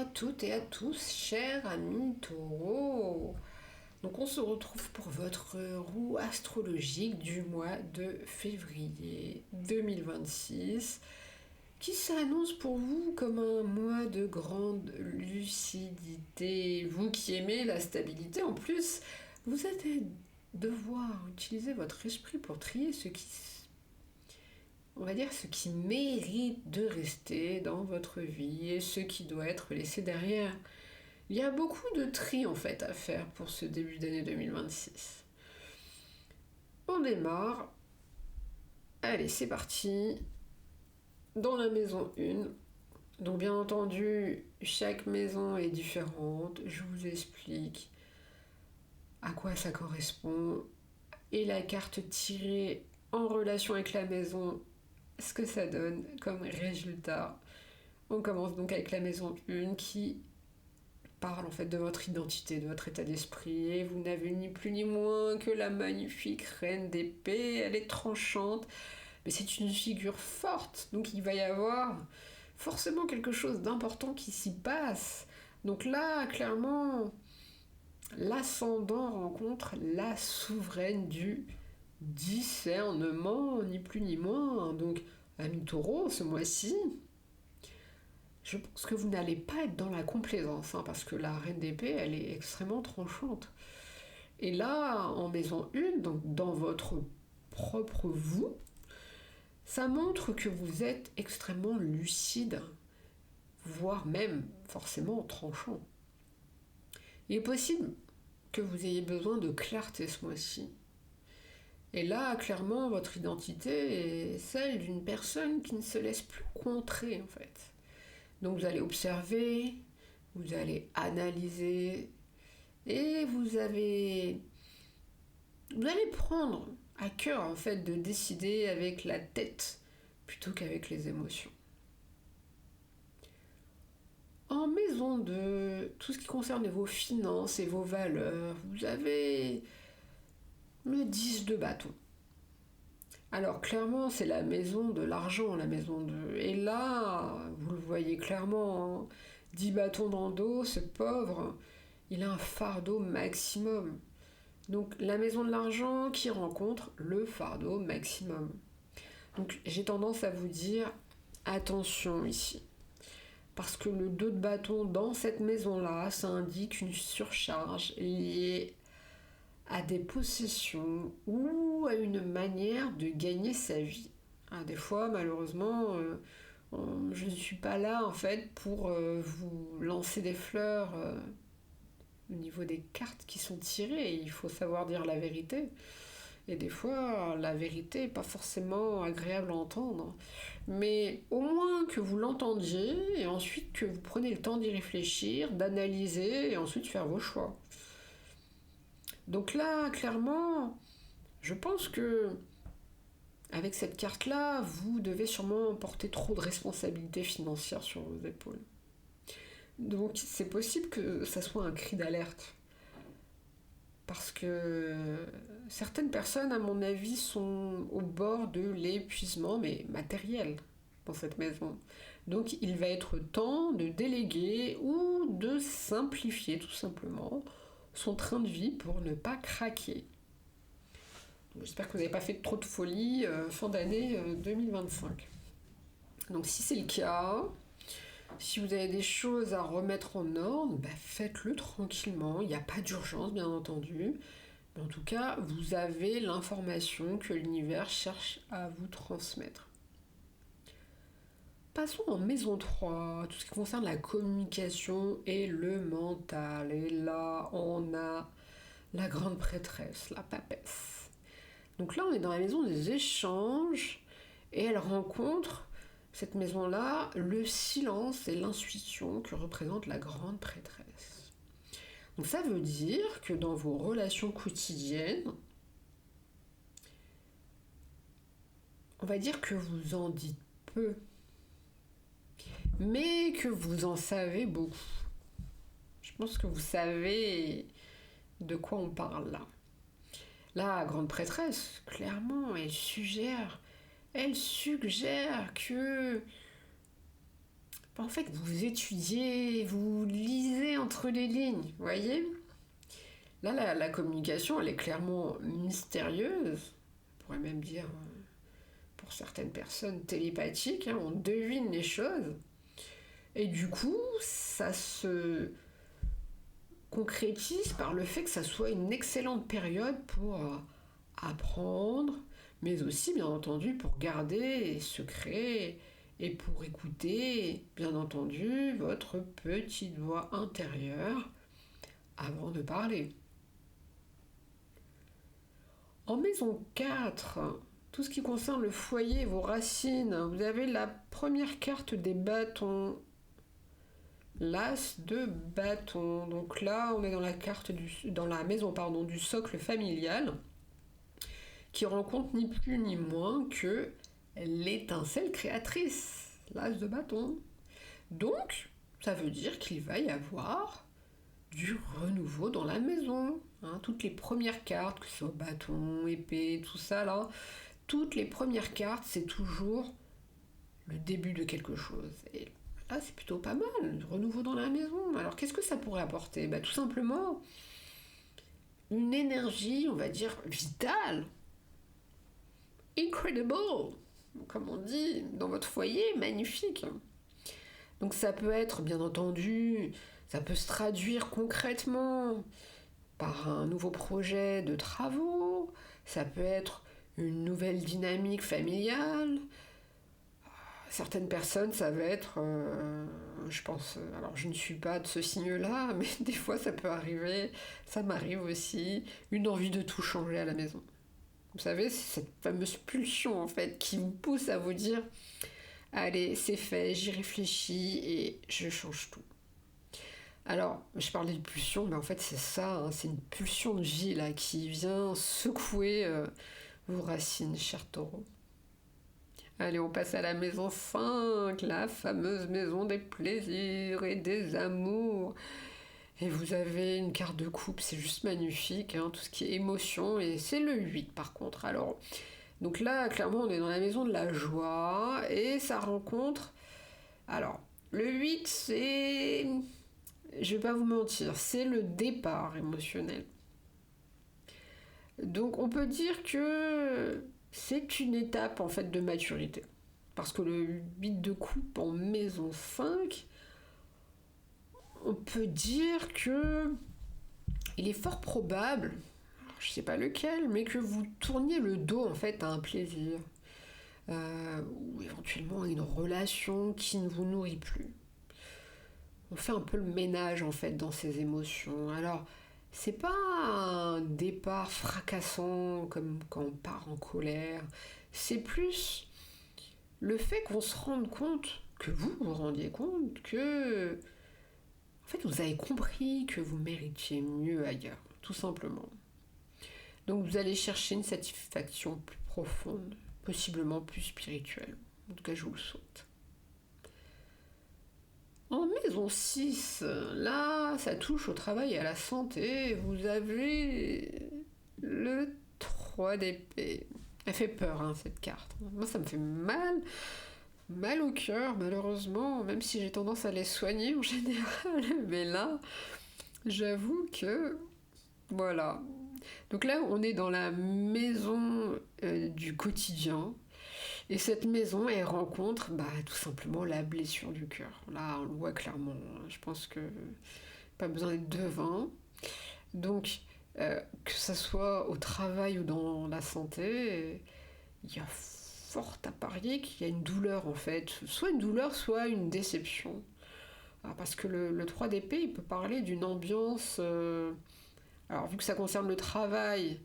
à toutes et à tous, chers amis taureaux. Donc on se retrouve pour votre roue astrologique du mois de février 2026 qui s'annonce pour vous comme un mois de grande lucidité. Vous qui aimez la stabilité, en plus, vous allez devoir utiliser votre esprit pour trier ce qui mérite de rester dans votre vie et ce qui doit être laissé derrière. Il y a beaucoup de tri en fait à faire pour ce début d'année 2026. On démarre. Allez, c'est parti. Dans la maison 1. Donc bien entendu, chaque maison est différente. Je vous explique à quoi ça correspond. Et la carte tirée en relation avec la maison, ce que ça donne comme résultat. On commence donc avec la maison 1 qui parle en fait de votre identité, de votre état d'esprit, et vous n'avez ni plus ni moins que la magnifique reine d'épée. Elle est tranchante, mais c'est une figure forte, donc il va y avoir forcément quelque chose d'important qui s'y passe. Donc là, clairement, l'ascendant rencontre la souveraine du discernement, ni plus ni moins. Donc, ami taureau, ce mois-ci, je pense que vous n'allez pas être dans la complaisance, parce que la reine d'épée, elle est extrêmement tranchante. Et là, en maison 1, donc dans votre propre vous, ça montre que vous êtes extrêmement lucide, voire même forcément tranchant. Il est possible que vous ayez besoin de clarté ce mois-ci. Et là, clairement, votre identité est celle d'une personne qui ne se laisse plus contrer, en fait. Donc vous allez observer, vous allez analyser, et vous allez prendre à cœur, en fait, de décider avec la tête plutôt qu'avec les émotions. En maison 2, tout ce qui concerne vos finances et vos valeurs, vous avez le 10 de bâton. Alors clairement, c'est la maison de l'argent, la maison 2. Et là, vous le voyez clairement, 10 bâtons dans le dos, ce pauvre, il a un fardeau maximum. Donc la maison de l'argent qui rencontre le fardeau maximum. Donc j'ai tendance à vous dire, attention ici. Parce que le 2 de bâton dans cette maison-là, ça indique une surcharge liée à des possessions ou à une manière de gagner sa vie. Des fois, malheureusement, je ne suis pas là en fait pour vous lancer des fleurs au niveau des cartes qui sont tirées. Il faut savoir dire la vérité. Et des fois, la vérité n'est pas forcément agréable à entendre. Mais au moins que vous l'entendiez et ensuite que vous preniez le temps d'y réfléchir, d'analyser et ensuite faire vos choix. Donc là, clairement, je pense que avec cette carte-là, vous devez sûrement porter trop de responsabilités financières sur vos épaules. Donc c'est possible que ça soit un cri d'alerte. Parce que certaines personnes, à mon avis, sont au bord de l'épuisement, mais matériel, dans cette maison. Donc il va être temps de déléguer ou de simplifier tout simplement son train de vie pour ne pas craquer. J'espère que vous n'avez pas fait trop de folie fin d'année 2025. Donc si c'est le cas, si vous avez des choses à remettre en ordre, faites-le tranquillement, il n'y a pas d'urgence bien entendu. Mais en tout cas, vous avez l'information que l'univers cherche à vous transmettre. Passons en maison 3, tout ce qui concerne la communication et le mental. Et là, on a la grande prêtresse, la papesse. Donc là, on est dans la maison des échanges et elle rencontre, cette maison-là, le silence et l'intuition que représente la grande prêtresse. Donc ça veut dire que dans vos relations quotidiennes, on va dire que vous en dites peu, mais que vous en savez beaucoup. Je pense que vous savez de quoi on parle là. La grande prêtresse, clairement, elle suggère que En fait, vous étudiez, vous lisez entre les lignes, vous voyez? Là, la communication, elle est clairement mystérieuse. On pourrait même dire, pour certaines personnes, télépathique. On devine les choses. Et du coup, ça se concrétise par le fait que ça soit une excellente période pour apprendre, mais aussi, bien entendu, pour garder secret et pour écouter, bien entendu, votre petite voix intérieure avant de parler. En maison 4, tout ce qui concerne le foyer, vos racines, vous avez la première carte des bâtons. L'as de bâton. Donc là, on est dans la maison du socle familial, qui rencontre ni plus ni moins que l'étincelle créatrice, l'as de bâton. Donc, ça veut dire qu'il va y avoir du renouveau dans la maison. Toutes les premières cartes, que ce soit bâton, épée, tout ça là, toutes les premières cartes, c'est toujours le début de quelque chose. Et là, c'est plutôt pas mal, du renouveau dans la maison. Alors, qu'est-ce que ça pourrait apporter? Tout simplement une énergie, on va dire, vitale. Incredible, comme on dit, dans votre foyer, magnifique. Donc ça peut être, bien entendu, ça peut se traduire concrètement par un nouveau projet de travaux, ça peut être une nouvelle dynamique familiale. Certaines personnes, ça va être, je pense, alors je ne suis pas de ce signe-là, mais des fois ça peut arriver, ça m'arrive aussi, une envie de tout changer à la maison. Vous savez, c'est cette fameuse pulsion en fait qui vous pousse à vous dire allez, c'est fait, j'y réfléchis et je change tout. Alors, je parlais de pulsion, mais en fait c'est ça, c'est une pulsion de vie là qui vient secouer vos racines, cher taureau. Allez, on passe à la maison 5, la fameuse maison des plaisirs et des amours. Et vous avez une carte de coupe, c'est juste magnifique, tout ce qui est émotion, et c'est le 8 par contre. Alors, donc là, clairement, on est dans la maison de la joie, et ça rencontre... Alors, le 8, c'est... Je vais pas vous mentir, c'est le départ émotionnel. Donc, on peut dire que c'est une étape, en fait, de maturité. Parce que le 8 de coupe en maison 5... on peut dire que il est fort probable, je sais pas lequel, mais que vous tourniez le dos en fait à un plaisir ou éventuellement à une relation qui ne vous nourrit plus. On fait un peu le ménage en fait dans ces émotions. Alors c'est pas un départ fracassant comme quand on part en colère, c'est plus le fait qu'on se rende compte, que vous vous rendiez compte que en fait, vous avez compris que vous méritiez mieux ailleurs, tout simplement. Donc vous allez chercher une satisfaction plus profonde, possiblement plus spirituelle. En tout cas, je vous le souhaite. En maison 6, là, ça touche au travail et à la santé. Vous avez le 3 d'épée. Elle fait peur, cette carte. Moi, ça me fait mal au cœur, malheureusement, même si j'ai tendance à les soigner en général. Mais là, j'avoue que... Voilà. Donc là, on est dans la maison du quotidien. Et cette maison, elle rencontre tout simplement la blessure du cœur. Là, on le voit clairement. Je pense que pas besoin d'être devin. Donc, que ça soit au travail ou dans la santé, il y a fort à parier qu'il y a une douleur en fait. Soit une douleur, soit une déception. Parce que le 3 d'épée, il peut parler d'une ambiance... Alors, vu que ça concerne le travail,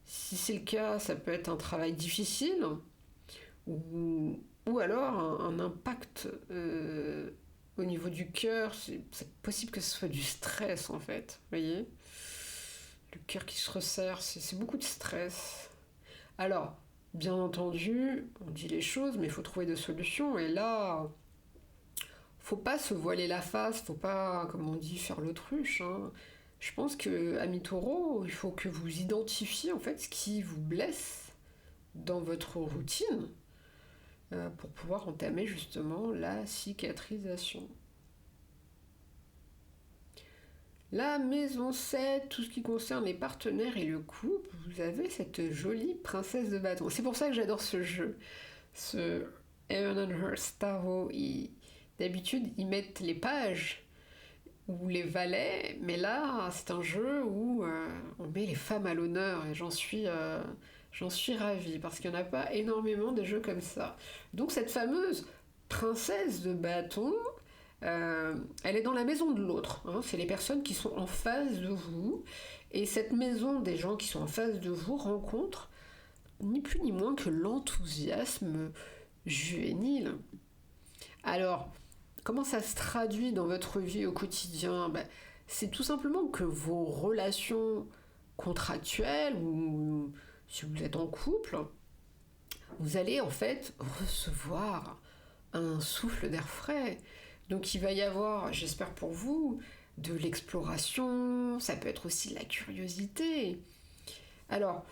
si c'est le cas, ça peut être un travail difficile, ou alors un impact au niveau du cœur. C'est possible que ce soit du stress, en fait, vous voyez. Le cœur qui se resserre, c'est beaucoup de stress. Alors, bien entendu, on dit les choses, mais il faut trouver des solutions, et là... Faut pas se voiler la face, faut pas, comme on dit, faire l'autruche, Je pense que, ami taureau, il faut que vous identifiez en fait ce qui vous blesse dans votre routine. pour pouvoir entamer justement la cicatrisation. La maison 7, tout ce qui concerne les partenaires et le couple, vous avez cette jolie princesse de bâton. C'est pour ça que j'adore ce jeu. Ce Heaven and Earth Tarot, d'habitude, ils mettent les pages ou les valets, mais là, c'est un jeu où on met les femmes à l'honneur et j'en suis ravie parce qu'il n'y en a pas énormément de jeux comme ça. Donc cette fameuse princesse de bâton, elle est dans la maison de l'autre, hein. C'est les personnes qui sont en face de vous, et cette maison des gens qui sont en face de vous rencontre ni plus ni moins que l'enthousiasme juvénile. Alors, comment ça se traduit dans votre vie au quotidien? C'est tout simplement que vos relations contractuelles, ou si vous êtes en couple, vous allez en fait recevoir un souffle d'air frais. Donc il va y avoir, j'espère pour vous, de l'exploration, ça peut être aussi de la curiosité. Alors,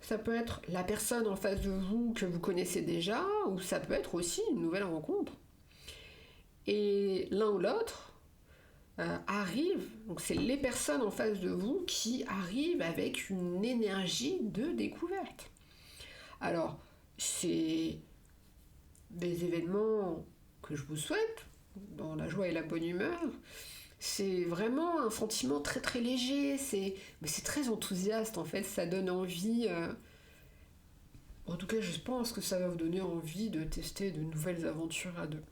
ça peut être la personne en face de vous que vous connaissez déjà, ou ça peut être aussi une nouvelle rencontre. Et l'un ou l'autre arrive, donc c'est les personnes en face de vous qui arrivent avec une énergie de découverte. Alors, c'est des événements que je vous souhaite, dans la joie et la bonne humeur. C'est vraiment un sentiment très très léger, mais c'est très enthousiaste en fait, ça donne envie. En tout cas, je pense que ça va vous donner envie de tester de nouvelles aventures à deux.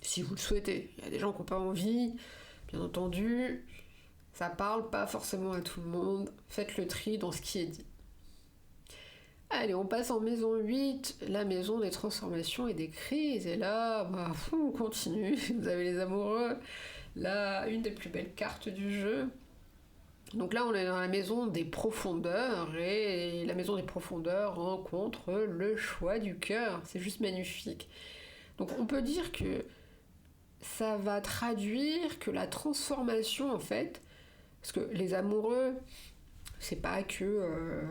Si vous le souhaitez. Il y a des gens qui n'ont pas envie, bien entendu. Ça parle pas forcément à tout le monde. Faites le tri dans ce qui est dit. Allez, on passe en maison 8, la maison des transformations et des crises. Et là, on continue. Vous avez les amoureux. Là, une des plus belles cartes du jeu. Donc là, on est dans la maison des profondeurs. Et la maison des profondeurs rencontre le choix du cœur. C'est juste magnifique. Donc on peut dire que ça va traduire que la transformation, en fait, parce que les amoureux, c'est pas que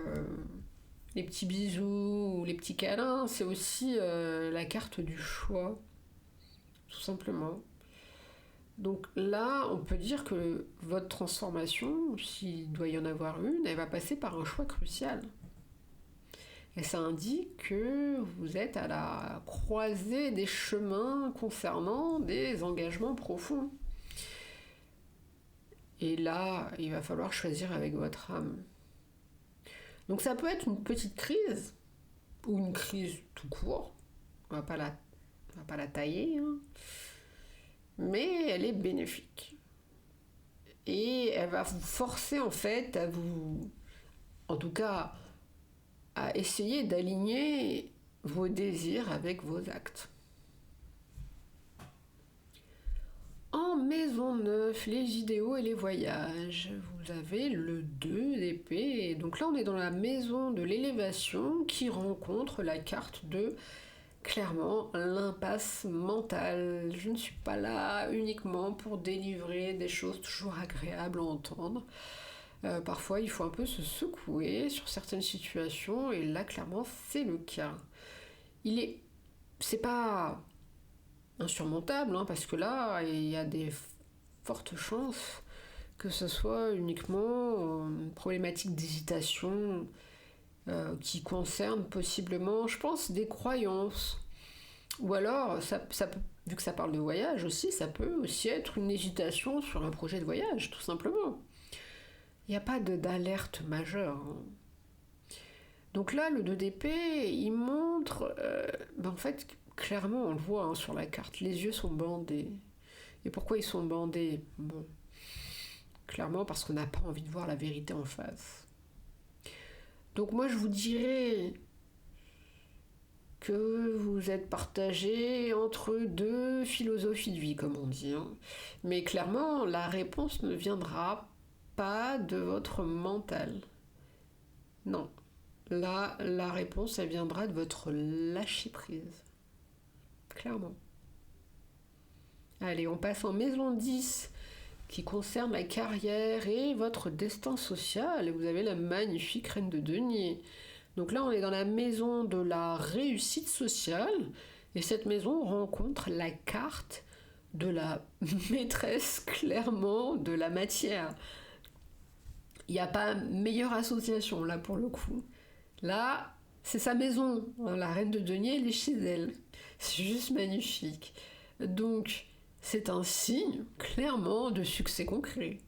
les petits bisous ou les petits câlins, c'est aussi la carte du choix, tout simplement. Donc là, on peut dire que votre transformation, s'il doit y en avoir une, elle va passer par un choix crucial. Et ça indique que vous êtes à la croisée des chemins concernant des engagements profonds. Et là, il va falloir choisir avec votre âme. Donc ça peut être une petite crise, ou une crise tout court. On va pas la tailler, hein. Mais elle est bénéfique. Et elle va vous forcer en fait à vous... En tout cas... à essayer d'aligner vos désirs avec vos actes. En maison 9, les idéaux et les voyages, vous avez le 2 d'épée. Donc là, on est dans la maison de l'élévation qui rencontre la carte de, clairement, l'impasse mentale. Je ne suis pas là uniquement pour délivrer des choses toujours agréables à entendre. Parfois, il faut un peu se secouer sur certaines situations, et là, clairement, c'est le cas. C'est pas insurmontable, hein, parce que là, il y a des fortes chances que ce soit uniquement une problématique d'hésitation qui concerne possiblement, je pense, des croyances. Ou alors, vu que ça parle de voyage aussi, ça peut aussi être une hésitation sur un projet de voyage, tout simplement. Il n'y a pas d'alerte majeure, hein. Donc là, le 2 d'épée, il montre... en fait, clairement, on le voit, hein, sur la carte. Les yeux sont bandés. Et pourquoi ils sont bandés? Bon, clairement parce qu'on n'a pas envie de voir la vérité en face. Donc moi, je vous dirais que vous êtes partagé entre deux philosophies de vie, comme on dit, hein. Mais clairement, la réponse ne viendra pas de votre mental. Non. Là, la réponse, elle viendra de votre lâcher-prise. Clairement. Allez, on passe en maison 10, qui concerne la carrière et votre destin social. Et vous avez la magnifique reine de denier. Donc là, on est dans la maison de la réussite sociale, et cette maison rencontre la carte de la maîtresse, clairement, de la matière. Il n'y a pas meilleure association, là, pour le coup. Là, c'est sa maison. La reine de denier, elle est chez elle. C'est juste magnifique. Donc, c'est un signe, clairement, de succès concret.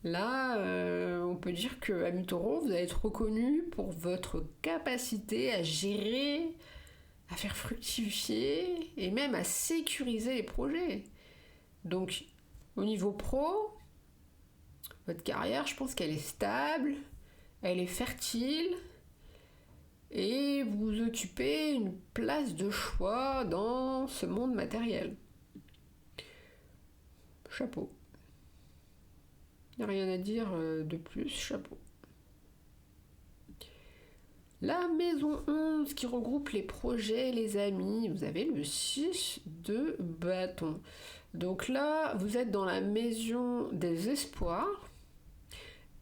Là, on peut dire que Ami Taureau, vous allez être reconnu pour votre capacité à gérer, à faire fructifier et même à sécuriser les projets. Donc, au niveau pro, votre carrière, je pense qu'elle est stable, elle est fertile et vous occupez une place de choix dans ce monde matériel. Chapeau. Il n'y a rien à dire de plus, chapeau. La maison 11 qui regroupe les projets, les amis, vous avez le 6 de bâton. Donc là, vous êtes dans la maison des espoirs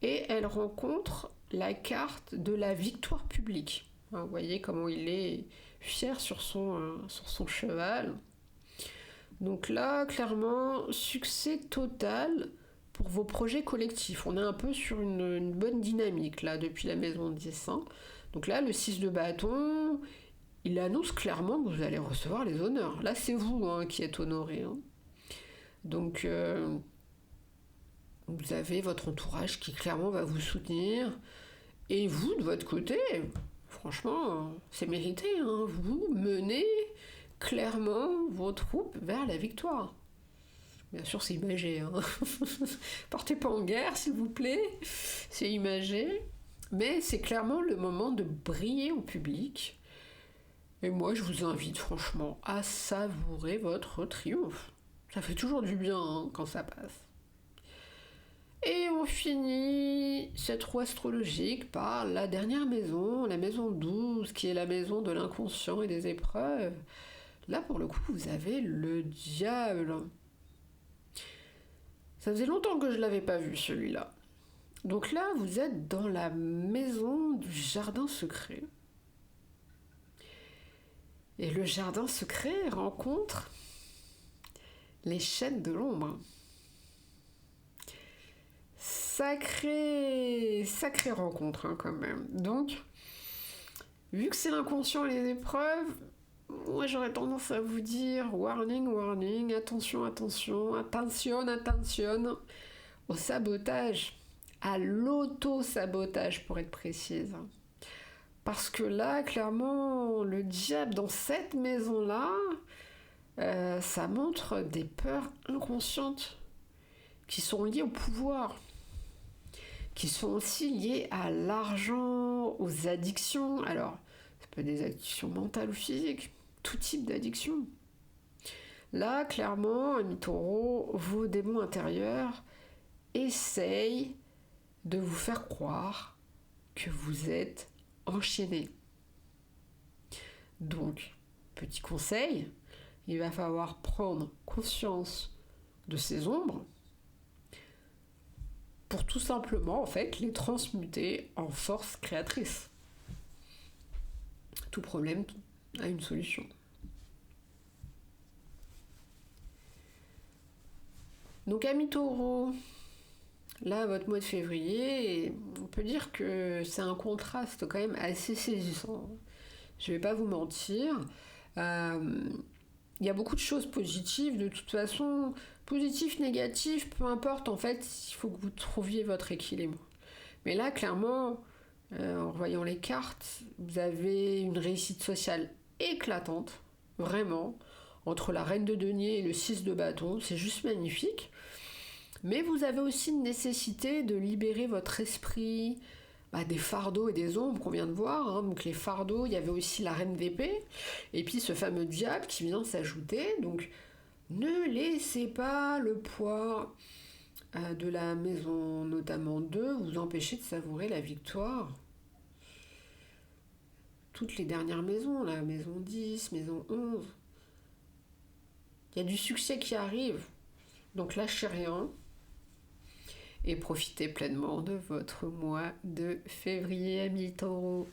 et elle rencontre la carte de la victoire publique. Vous voyez comment il est fier sur son cheval. Donc là, clairement, succès total pour vos projets collectifs. On est un peu sur une bonne dynamique là depuis la maison 10. Donc là, le 6 de bâton, il annonce clairement que vous allez recevoir les honneurs. Là, c'est vous qui êtes honoré. Donc, vous avez votre entourage qui clairement va vous soutenir. Et vous, de votre côté, franchement, c'est mérité. Vous menez clairement vos troupes vers la victoire. Bien sûr, c'est imagé. Partez pas en guerre, s'il vous plaît. C'est imagé. Mais c'est clairement le moment de briller au public. Et moi, je vous invite franchement à savourer votre triomphe. Ça fait toujours du bien quand ça passe. Et on finit cette roue astrologique par la dernière maison, la maison 12, qui est la maison de l'inconscient et des épreuves. Là, pour le coup, vous avez le diable. Ça faisait longtemps que je ne l'avais pas vu, celui-là. Donc là, vous êtes dans la maison du jardin secret. Et le jardin secret rencontre les chaînes de l'ombre. Sacrée rencontre quand même. Donc, vu que c'est l'inconscient et les épreuves, moi j'aurais tendance à vous dire warning, warning, attention, attention, attention, attention au sabotage, à l'auto-sabotage pour être précise. Parce que là, clairement, le diable dans cette maison-là, ça montre des peurs inconscientes qui sont liées au pouvoir, qui sont aussi liées à l'argent, aux addictions. Alors, ça peut être des addictions mentales ou physiques, tout type d'addiction. Là, clairement, Ami Taureau, vos démons intérieurs essayent de vous faire croire que vous êtes enchaîné. Donc, petit conseil, il va falloir prendre conscience de ces ombres pour tout simplement, en fait, les transmuter en force créatrice. Tout problème a une solution. Donc, Ami Taureau, là, votre mois de février, on peut dire que c'est un contraste quand même assez saisissant. Je vais pas vous mentir. Il y a beaucoup de choses positives, de toute façon, positif, négatif, peu importe, en fait, il faut que vous trouviez votre équilibre. Mais là, clairement, en voyant les cartes, vous avez une réussite sociale éclatante, vraiment, entre la reine de denier et le 6 de bâton, c'est juste magnifique. Mais vous avez aussi une nécessité de libérer votre esprit des fardeaux et des ombres qu'on vient de voir. Donc les fardeaux, il y avait aussi la reine d'épée, et puis ce fameux diable qui vient s'ajouter. Donc ne laissez pas le poids de la maison notamment 2 vous empêcher de savourer la victoire. Toutes les dernières maisons, la maison 10, maison 11, il y a du succès qui arrive. Donc lâchez rien et profitez pleinement de votre mois de février, Ami Taureau.